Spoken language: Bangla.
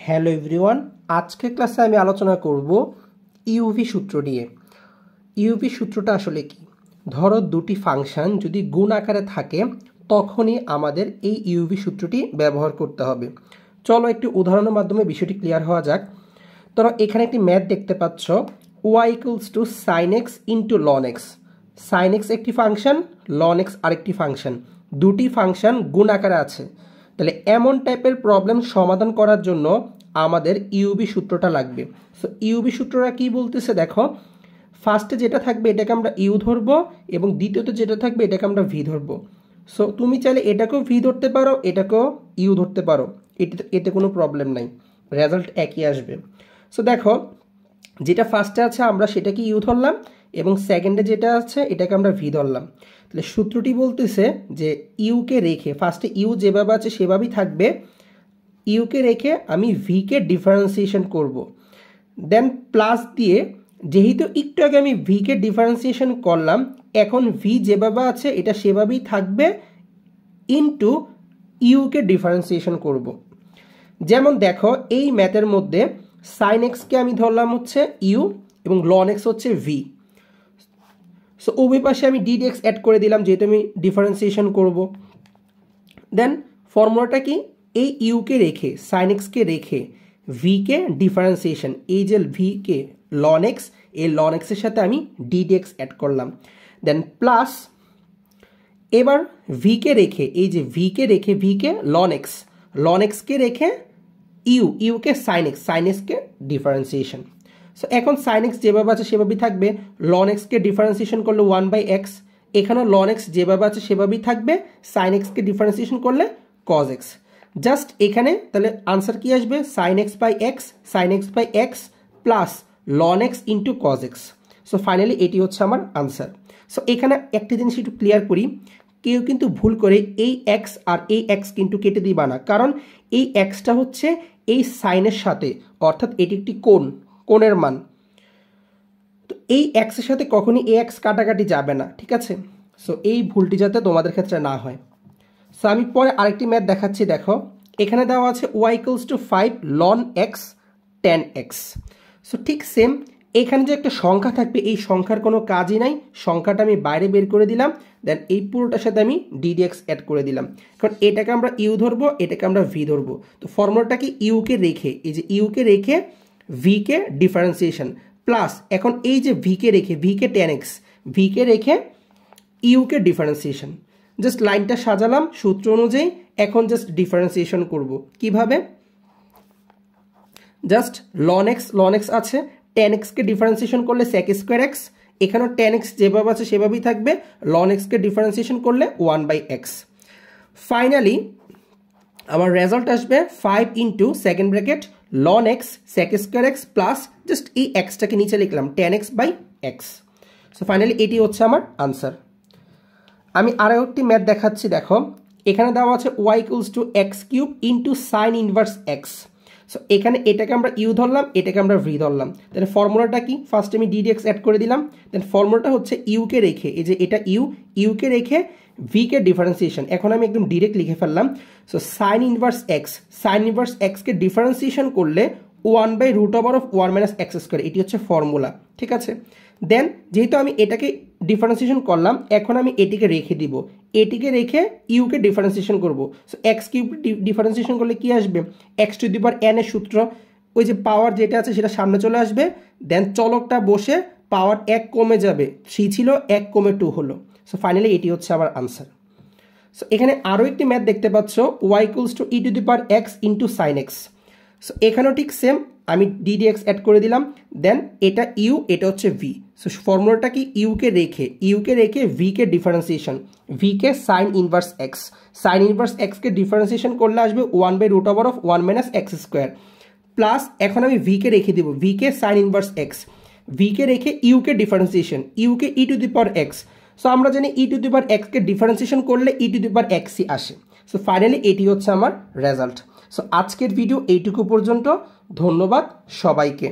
হ্যালো এভরিওয়ান, আজকে ক্লাসে আমি আলোচনা করব ইউভি সূত্র নিয়ে। ইউভি সূত্রটা আসলে কি? ধরো দুটি ফাংশন যদি গুণ আকারে থাকে তখনই আমাদের এই ইউভি সূত্রটি ব্যবহার করতে হবে। চলো একটি উদাহরণের মাধ্যমে বিষয়টি ক্লিয়ার হওয়া যাক। ধরো এখানে একটি ম্যাথ দেখতে পাচ্ছ, y equals to sine x into ln x. Sine x একটি ফাংশন, লন এক্স আরেকটি ফাংশন, দুটি ফাংশন গুণ আকারে আছে। তাহলে এমন টাইপের প্রবলেম সমাধান করার জন্য আমাদের ইউভি সূত্রটা লাগবে। সো ইউভি সূত্রটা কি বলতেছে দেখো, ফার্স্টে যেটা থাকবে এটাকে আমরা ইউ ধরবো এবং দ্বিতীয়তে যেটা থাকবে এটাকে আমরা ভি ধরবো। সো তুমি চাইলে এটাকেও ভি ধরতে পারো, এটাকেও ইউ ধরতে পারো, এতে কোনো প্রবলেম নাই, রেজাল্ট একই আসবে। সো দেখো যেটা ফার্স্টে আছে আমরা সেটাকে ইউ ধরলাম এবং সেকেন্ডে যেটা আছে এটাকে আমরা ভি ধরলাম। তাহলে সূত্রটি বলতেছে যে ইউকে রেখে, ফার্স্টে ইউ যেভাবে আছে সেভাবেই থাকবে, ইউকে রেখে আমি ভিকে ডিফারেন্সিয়েশন করব। দেন প্লাস দিয়ে, যেহেতু একটু আগে আমি ভিকে ডিফারেন্সিয়েশন করলাম, এখন ভি যেভাবে আছে এটা সেভাবেই থাকবে, ইনটু ইউকে ডিফারেন্সিয়েশন করব। যেমন দেখো এই ম্যাথের মধ্যে সাইন এক্সকে আমি ধরলাম হচ্ছে ইউ এবং লন এক্স হচ্ছে ভি। সো উভয় পাশে আমি ডি এক্স অ্যাড করে দিলাম যেহেতু আমি ডিফারেন্সিয়েশন করব। দেন ফর্মুলাটা কি, এই ইউকে রেখে সাইন এক্সকে রেখে ভিকে ডিফারেন্সিয়েশন, এই যে ভিকে লন এক্স, এই লন এক্সের সাথে আমি ডি এক্স অ্যাড করলাম। দেন প্লাস এবার ভিকে রেখে, এই যে ভিকে রেখে ভিকে লন এক্সকে রেখে ইউকে সাইন এক্সকে ডিফারেন্সিয়েশন। সো এখন সাইন এক্স যেভাবে আছে সেভাবেই থাকবে, লন এক্সকে ডিফারেন্সিয়েশন করলে 1/x, এখানেও লন এক্স যেভাবে আছে সেভাবেই থাকবে, সাইন এক্সকে ডিফারেন্সিয়েশন করলে কজ এক্স। জাস্ট এখানে তাহলে আনসার কি আসবে, sine x by x plus ln x into cos x. So finally এটি হচ্ছে আমার আনসার। সো এখানে একটা জিনিস একটু ক্লিয়ার করি, কেউ কিন্তু ভুল করে এই এক্স আর এই এক্স কিন্তু কেটে দিবা না, কারণ এই এক্সটা হচ্ছে এই সাইনের সাথে, অর্থাৎ এটি একটি কোণের মান, তো এই এক্সের সাথে কখনই এ এক্স কাটাকাটি যাবে না, ঠিক আছে? সো এই ভুলটি যাতে তোমাদের ক্ষেত্রে না হয়। সো আমি পরে আরেকটি ম্যাথ দেখাচ্ছি। দেখো এখানে দেওয়া আছে y equals two 5 ln x tan x। So ঠিক সেম এখানে যে একটা সংখ্যা থাকবে, এই সংখ্যার কোনো কাজই নাই, সংখ্যাটা আমি বাইরে বের করে দিলাম, দেন এই পুরোটার সাথে আমি ডিডিএক্স অ্যাড করে দিলাম। কারণ এটাকে আমরা ইউ ধরবো, এটাকে আমরা ভি ধরবো। তো ফর্মুলাটা কি, ইউকে রেখে, এই যে ইউকে রেখে ভিকে ডিফারেন্সিয়েশন প্লাস, এখন এই যে ভিকে রেখে ভিকে tan x, ভিকে রেখে ইউকে ডিফারেন্সিয়েশন। জাস্ট লাইনটা সাজালাম সূত্র অনুযায়ী, এখন জাস্ট ডিফারেন্সিয়েশন করব কিভাবে, জাস্ট লন এক্স আছে, tan x কে ডিফারেন্সিয়েশন করলে sec স্কয়ার x, এখানেও tan x যেভাবে আছে সেভাবেই থাকবে, ln x কে ডিফারেন্সিয়েশন করলে 1/x। ফাইনালি আমার রেজাল্ট আসবে 5 into second bracket ln x sec square x plus just এই এক্সটাকে নিচে লিখলাম tan x by x. So finally এটি হচ্ছে আমার আনসার। আমি আরও একটি ম্যাথ দেখাচ্ছি। দেখো এখানে দেওয়া আছে y equals two x cube into sign inverse x. So এখানে এটাকে আমরা ইউ ধরলাম, এটাকে আমরা ভি ধরলাম। তাহলে ফর্মুলাটা কি, ফার্স্ট আমি ডিডিএক্স অ্যাড করে দিলাম। দেন ফর্মুলাটা হচ্ছে ইউকে রেখে, এই যে এটা ইউকে রেখে ভিকে ডিফারেন্সিয়েশন, এখন আমি একদম ডিরেক্ট লিখে ফেললাম। সো সাইন ইনভার্স এক্সকে ডিফারেন্সিয়েশন করলে 1/√1 - x স্কয়ার, এটি হচ্ছে ফর্মুলা, ঠিক আছে? দেন যেহেতু আমি এটাকে ডিফারেন্সিয়েশন করলাম, এখন আমি এটিকে রেখে দিব, এটিকে রেখে ইউকে ডিফারেন্সিয়েশন করব। সো এক্স কিউব ডিফারেন্সিয়েশন করলে কি আসবে, x⁴n এর সূত্র, ওই যে পাওয়ার যেটা আছে সেটা সামনে চলে আসবে, দেন চলকটা বসে পাওয়ার 1 কমে যাবে, 3 ছিল 1 কমে 2 হলো। সো ফাইনালি এটি হচ্ছে আমার আনসার। সো এখানে আরও একটি ম্যাথ দেখতে পাচ্ছ, y equals two e⁴x into sine x. So এখানেও ঠিক সেম, আমি ডিডিএক্স অ্যাড করে দিলাম, দেন এটা ইউ, এটা হচ্ছে ভি। সো ফর্মুলাটা কি, ইউকে রেখে ভিকে ডিফারেন্সিয়েশন, ভিকে সাইন ইনভার্স এক্সকে ডিফারেন্সিয়েশন করলে আসবে 1/√1 - x স্কোয়ার প্লাস, এখন আমি ভিকে রেখে দিব, ভিকে সাইন ইনভার্স এক্স, ভিকে রেখে ইউকে ডিফারেন্সিয়েশন, ইউকে e⁴x। সো আমরা জানি e⁴x কে ডিফারেন্সিয়েশন করলে e⁴xই আসে। সো ফাইনালি এটি হচ্ছে আমার রেজাল্ট। সো আজকের ভিডিও এইটুকু পর্যন্ত, ধন্যবাদ সবাইকে।